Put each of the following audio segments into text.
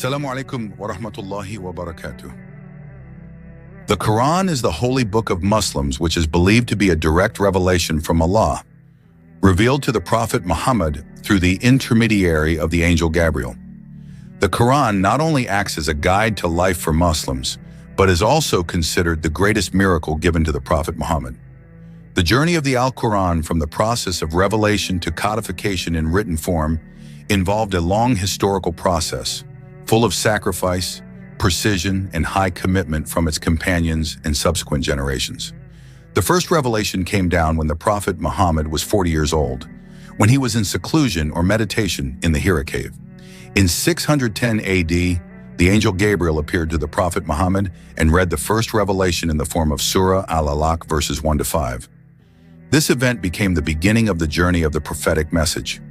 Assalamu alaikum wa rahmatullahi wa barakatuh. The Quran is the holy book of Muslims, which is believed to be a direct revelation from Allah, revealed to the Prophet Muhammad through the intermediary of the Angel Gabriel. The Quran not only acts as a guide to life for Muslims, but is also considered the greatest miracle given to the Prophet Muhammad. The journey of the Al-Quran from the process of revelation to codification in written form involved a long historical process, full of sacrifice, precision, and high commitment from its companions and subsequent generations. The first revelation came down when the Prophet Muhammad was 40 years old, when he was in seclusion or meditation in the Hira cave. In 610 AD, the Angel Gabriel appeared to the Prophet Muhammad and read the first revelation in the form of Surah Al-Alaq verses 1-5. This event became the beginning of the journey of the prophetic message.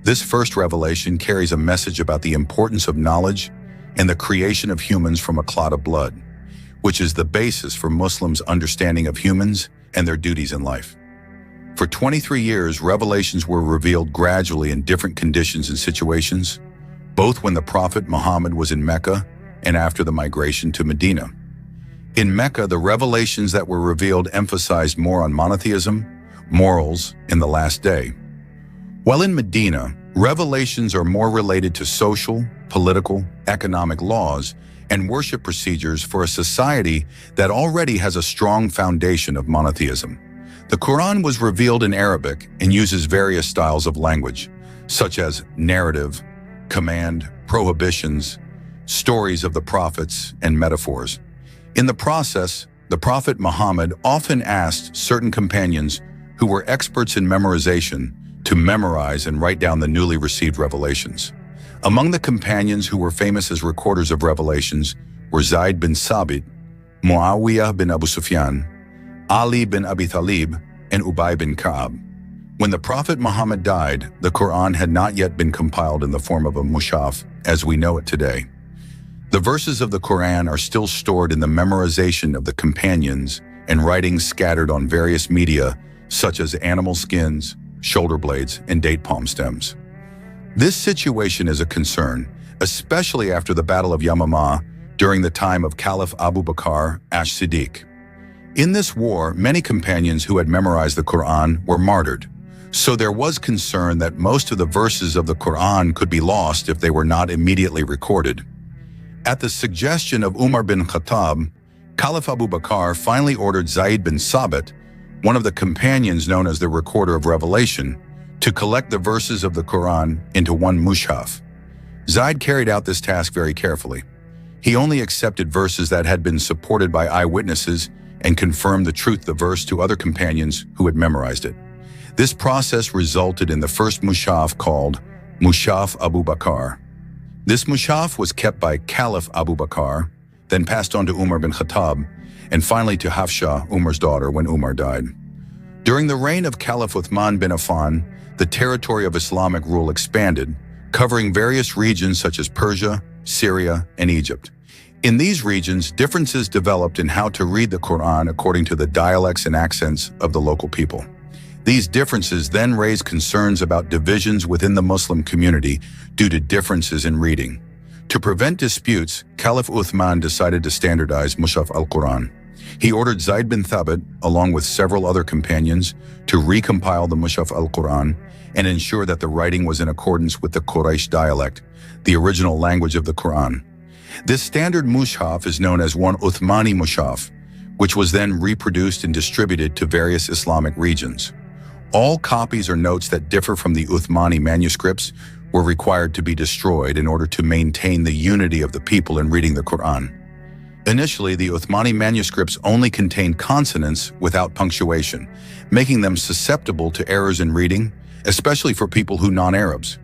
This first revelation carries a message about the importance of knowledge and the creation of humans from a clot of blood, which is the basis for Muslims' understanding of humans and their duties in life. For 23 years, revelations were revealed gradually in different conditions and situations, both when the Prophet Muhammad was in Mecca and after the migration to Medina. In Mecca, the revelations that were revealed emphasized more on monotheism, morals, and the last day. While in Medina, revelations are more related to social, political, economic laws, and worship procedures for a society that already has a strong foundation of monotheism. The Quran was revealed in Arabic and uses various styles of language, such as narrative, command, prohibitions, stories of the prophets, and metaphors. In the process, the Prophet Muhammad often asked certain companions who were experts in memorization to memorize and write down the newly received revelations. Among the companions who were famous as recorders of revelations were Zayd bin Sabit, Muawiyah bin Abu Sufyan, Ali bin Abi Talib, and Ubay bin Ka'ab. When the Prophet Muhammad died, the Quran had not yet been compiled in the form of a mushaf as we know it today. The verses of the Quran are still stored in the memorization of the companions and writings scattered on various media such as animal skins, shoulder blades, and date palm stems. This situation is a concern, especially after the Battle of Yamamah during the time of Caliph Abu Bakr as-Siddiq. In this war, many companions who had memorized the Quran were martyred, so there was concern that most of the verses of the Quran could be lost if they were not immediately recorded. At the suggestion of Umar bin Khattab, Caliph Abu Bakr finally ordered Zayd bin Sabit, one of the companions known as the Recorder of Revelation, to collect the verses of the Quran into one mushaf. Zayd carried out this task very carefully. He only accepted verses that had been supported by eyewitnesses and confirmed the truth of the verse to other companions who had memorized it. This process resulted in the first mushaf called Mushaf Abu Bakr. This mushaf was kept by Caliph Abu Bakr, then passed on to Umar bin Khattab, and finally to Hafsa, Umar's daughter, when Umar died. During the reign of Caliph Uthman bin Affan, the territory of Islamic rule expanded, covering various regions such as Persia, Syria, and Egypt. In these regions, differences developed in how to read the Quran according to the dialects and accents of the local people. These differences then raised concerns about divisions within the Muslim community due to differences in reading. To prevent disputes, Caliph Uthman decided to standardize Mushaf al-Quran. He ordered Zayd bin Thabit, along with several other companions, to recompile the Mushaf al-Quran and ensure that the writing was in accordance with the Quraysh dialect, the original language of the Quran. This standard mushaf is known as one Uthmani mushaf, which was then reproduced and distributed to various Islamic regions. All copies or notes that differ from the Uthmani manuscripts were required to be destroyed in order to maintain the unity of the people in reading the Quran. Initially, the Uthmani manuscripts only contained consonants without punctuation, making them susceptible to errors in reading, especially for people who non-Arabs.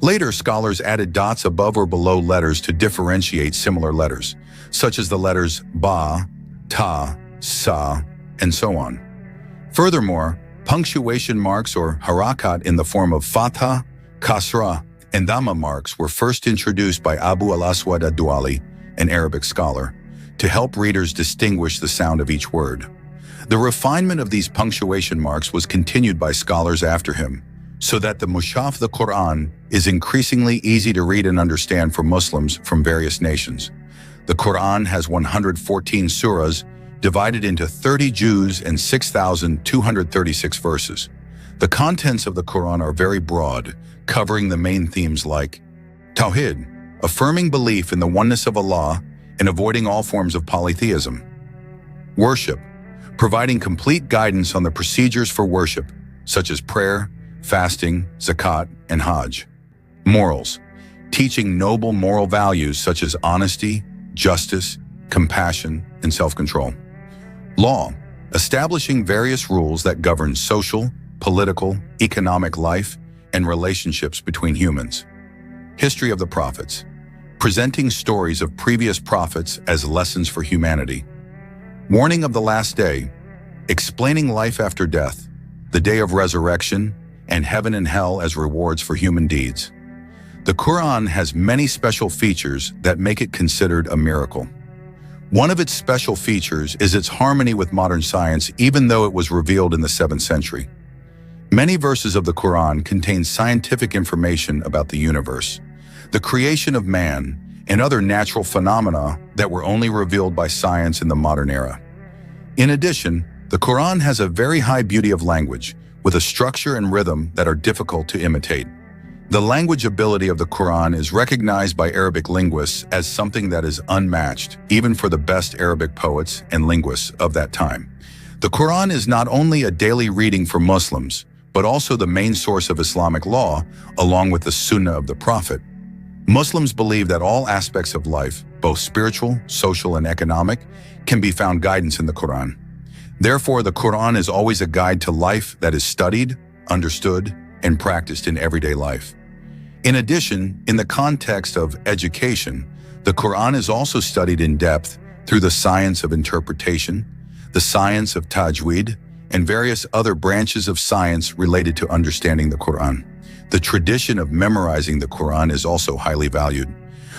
Later, scholars added dots above or below letters to differentiate similar letters, such as the letters Ba, Ta, Sa, and so on. Furthermore, punctuation marks or harakat in the form of Fatha, Kasra, and Dhamma marks were first introduced by Abu al-Aswad ad-Duali, an Arabic scholar, to help readers distinguish the sound of each word. The refinement of these punctuation marks was continued by scholars after him, so that the Mushaf the Quran is increasingly easy to read and understand for Muslims from various nations. The Qur'an has 114 surahs, divided into 30 juz and 6,236 verses. The contents of the Qur'an are very broad, covering the main themes like Tawhid, affirming belief in the oneness of Allah and avoiding all forms of polytheism. Worship, providing complete guidance on the procedures for worship, such as prayer, fasting, zakat, and hajj. Morals, teaching noble moral values such as honesty, justice, compassion, and self-control. Law, establishing various rules that govern social, political, economic life, and relationships between humans. History of the prophets, presenting stories of previous prophets as lessons for humanity. Warning of the last day, explaining life after death, the day of resurrection, and heaven and hell as rewards for human deeds. The Qur'an has many special features that make it considered a miracle. One of its special features is its harmony with modern science, even though it was revealed in the 7th century. Many verses of the Qur'an contain scientific information about the universe, the creation of man, and other natural phenomena that were only revealed by science in the modern era. In addition, the Qur'an has a very high beauty of language, with a structure and rhythm that are difficult to imitate. The language ability of the Qur'an is recognized by Arabic linguists as something that is unmatched, even for the best Arabic poets and linguists of that time. The Qur'an is not only a daily reading for Muslims, but also the main source of Islamic law, along with the Sunnah of the Prophet. Muslims believe that all aspects of life, both spiritual, social, and economic, can be found guidance in the Qur'an. Therefore, the Qur'an is always a guide to life that is studied, understood, and practiced in everyday life. In addition, in the context of education, the Qur'an is also studied in depth through the science of interpretation, the science of tajweed, and various other branches of science related to understanding the Qur'an. The tradition of memorizing the Qur'an is also highly valued,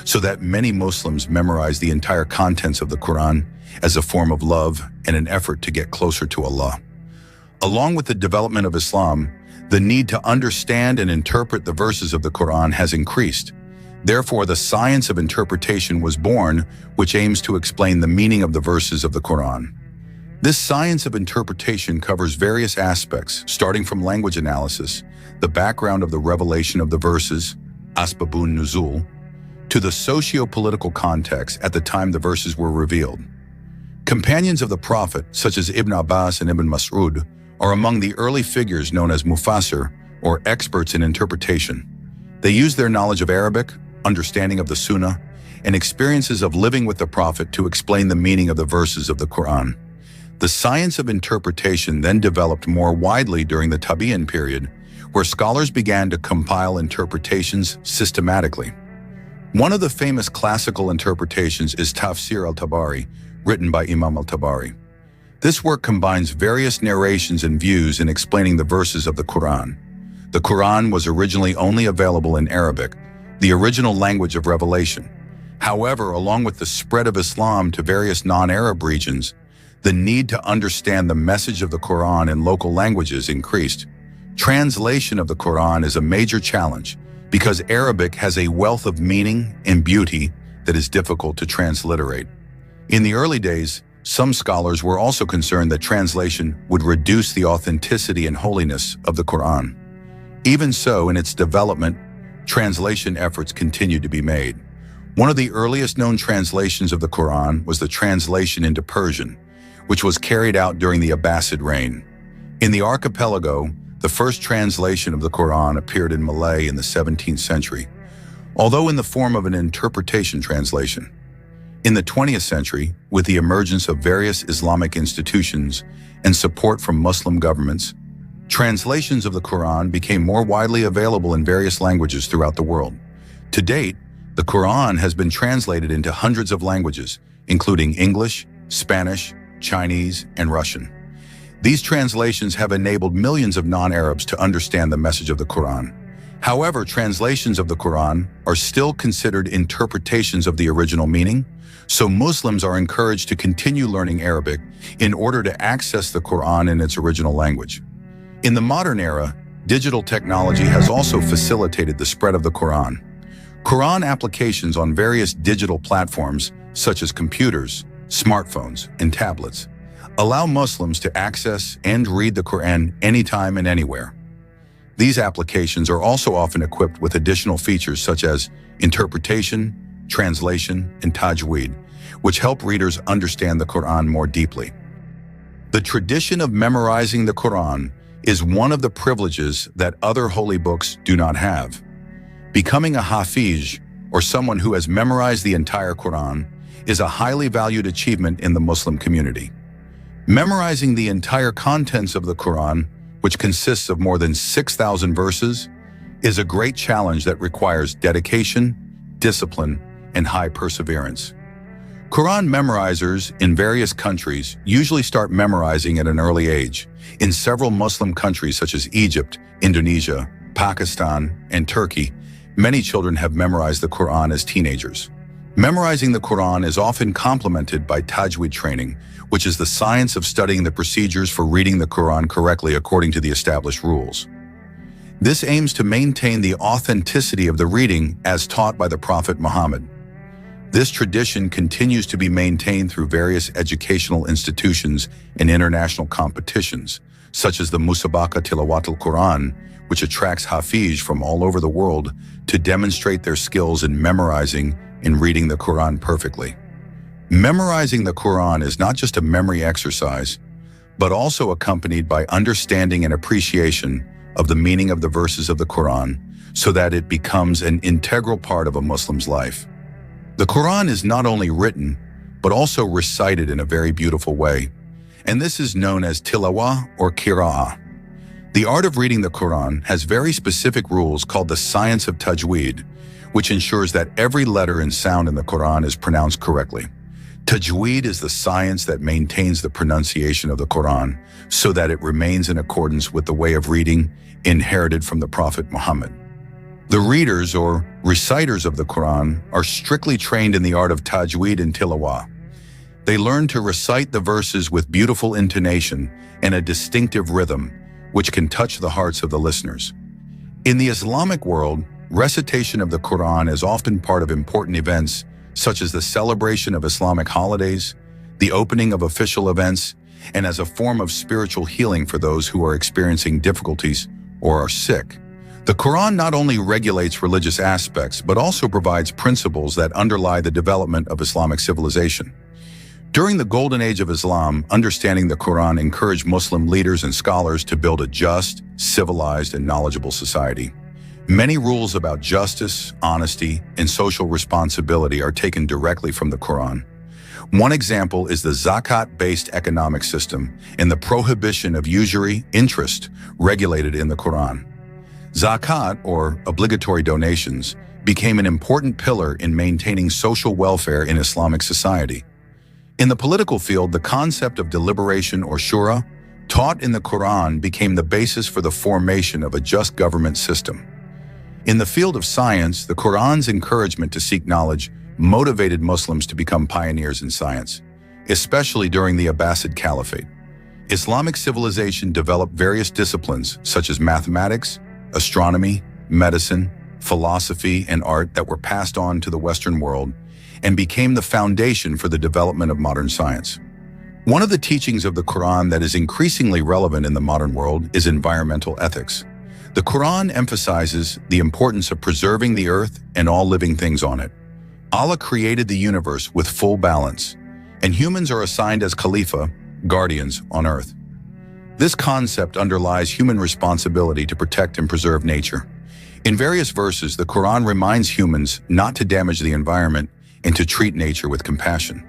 so that many Muslims memorize the entire contents of the Qur'an as a form of love and an effort to get closer to Allah. Along with the development of Islam, the need to understand and interpret the verses of the Qur'an has increased. Therefore, the science of interpretation was born, which aims to explain the meaning of the verses of the Qur'an. This science of interpretation covers various aspects, starting from language analysis, the background of the revelation of the verses, asbabun nuzul, to the socio-political context at the time the verses were revealed. Companions of the Prophet, such as Ibn Abbas and Ibn Mas'ud, are among the early figures known as mufassir, or experts in interpretation. They use their knowledge of Arabic, understanding of the Sunnah, and experiences of living with the Prophet to explain the meaning of the verses of the Qur'an. The science of interpretation then developed more widely during the Tabi'in period, where scholars began to compile interpretations systematically. One of the famous classical interpretations is Tafsir al-Tabari, written by Imam al-Tabari. This work combines various narrations and views in explaining the verses of the Qur'an. The Qur'an was originally only available in Arabic, the original language of revelation. However, along with the spread of Islam to various non-Arab regions, the need to understand the message of the Qur'an in local languages increased. Translation of the Qur'an is a major challenge because Arabic has a wealth of meaning and beauty that is difficult to transliterate. In the early days, some scholars were also concerned that translation would reduce the authenticity and holiness of the Qur'an. Even so, in its development, translation efforts continued to be made. One of the earliest known translations of the Qur'an was the translation into Persian, which was carried out during the Abbasid reign. In the archipelago, the first translation of the Qur'an appeared in Malay in the 17th century, although in the form of an interpretation translation. In the 20th century, with the emergence of various Islamic institutions and support from Muslim governments, translations of the Qur'an became more widely available in various languages throughout the world. To date, the Qur'an has been translated into hundreds of languages, including English, Spanish, Chinese, and Russian. These translations have enabled millions of non-Arabs to understand the message of the Qur'an. However, translations of the Qur'an are still considered interpretations of the original meaning, so Muslims are encouraged to continue learning Arabic in order to access the Qur'an in its original language. In the modern era, digital technology has also facilitated the spread of the Quran. Quran applications on various digital platforms, such as computers, smartphones, and tablets, allow Muslims to access and read the Quran anytime and anywhere. These applications are also often equipped with additional features such as interpretation, translation, and tajweed, which help readers understand the Quran more deeply. The tradition of memorizing the Quran is one of the privileges that other holy books do not have. Becoming a hafiz, or someone who has memorized the entire Quran, is a highly valued achievement in the Muslim community. Memorizing the entire contents of the Quran, which consists of more than 6,000 verses, is a great challenge that requires dedication, discipline, and high perseverance. Quran memorizers in various countries usually start memorizing at an early age. In several Muslim countries such as Egypt, Indonesia, Pakistan, and Turkey, many children have memorized the Quran as teenagers. Memorizing the Quran is often complemented by tajweed training, which is the science of studying the procedures for reading the Quran correctly according to the established rules. This aims to maintain the authenticity of the reading as taught by the Prophet Muhammad. This tradition continues to be maintained through various educational institutions and international competitions, such as the Musabaka Tilawat al-Quran, which attracts hafiz from all over the world to demonstrate their skills in memorizing and reading the Quran perfectly. Memorizing the Quran is not just a memory exercise, but also accompanied by understanding and appreciation of the meaning of the verses of the Quran so that it becomes an integral part of a Muslim's life. The Quran is not only written, but also recited in a very beautiful way, and this is known as tilawah or qira'ah. The art of reading the Quran has very specific rules called the science of tajweed, which ensures that every letter and sound in the Quran is pronounced correctly. Tajweed is the science that maintains the pronunciation of the Quran so that it remains in accordance with the way of reading inherited from the Prophet Muhammad. The readers or reciters of the Quran are strictly trained in the art of tajweed and tilawah. They learn to recite the verses with beautiful intonation and a distinctive rhythm, which can touch the hearts of the listeners. In the Islamic world, recitation of the Quran is often part of important events such as the celebration of Islamic holidays, the opening of official events, and as a form of spiritual healing for those who are experiencing difficulties or are sick. The Quran not only regulates religious aspects, but also provides principles that underlie the development of Islamic civilization. During the Golden Age of Islam, understanding the Quran encouraged Muslim leaders and scholars to build a just, civilized, and knowledgeable society. Many rules about justice, honesty, and social responsibility are taken directly from the Quran. One example is the zakat-based economic system and the prohibition of usury, interest, regulated in the Quran. Zakat, or obligatory donations, became an important pillar in maintaining social welfare in Islamic society. In the political field, the concept of deliberation or shura, taught in the Quran, became the basis for the formation of a just government system. In the field of science, the Quran's encouragement to seek knowledge motivated Muslims to become pioneers in science, especially during the Abbasid Caliphate. Islamic civilization developed various disciplines such as mathematics, astronomy, medicine, philosophy, and art that were passed on to the Western world and became the foundation for the development of modern science. One of the teachings of the Quran that is increasingly relevant in the modern world is environmental ethics. The Quran emphasizes the importance of preserving the earth and all living things on it. Allah created the universe with full balance, and humans are assigned as Khalifa, guardians on earth. This concept underlies human responsibility to protect and preserve nature. In various verses, the Quran reminds humans not to damage the environment and to treat nature with compassion.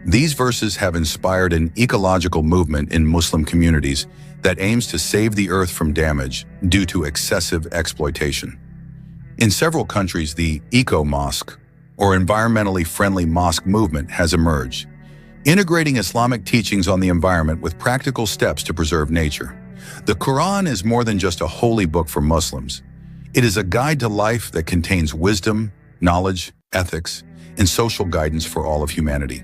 These verses have inspired an ecological movement in Muslim communities that aims to save the earth from damage due to excessive exploitation. In several countries, the eco-mosque, or environmentally friendly mosque movement, has emerged, integrating Islamic teachings on the environment with practical steps to preserve nature. The Quran is more than just a holy book for Muslims. It is a guide to life that contains wisdom, knowledge, ethics, and social guidance for all of humanity.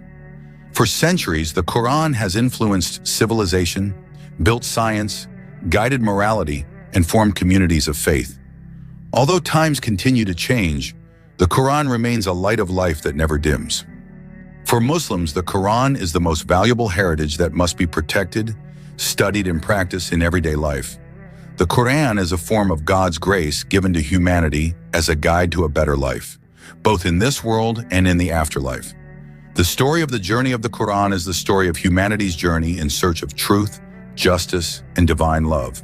For centuries, the Quran has influenced civilization, built science, guided morality, and form communities of faith. Although times continue to change, the Quran remains a light of life that never dims. For Muslims, the Quran is the most valuable heritage that must be protected, studied, and practiced in everyday life. The Quran is a form of God's grace given to humanity as a guide to a better life, both in this world and in the afterlife. The story of the journey of the Quran is the story of humanity's journey in search of truth, justice, and divine love.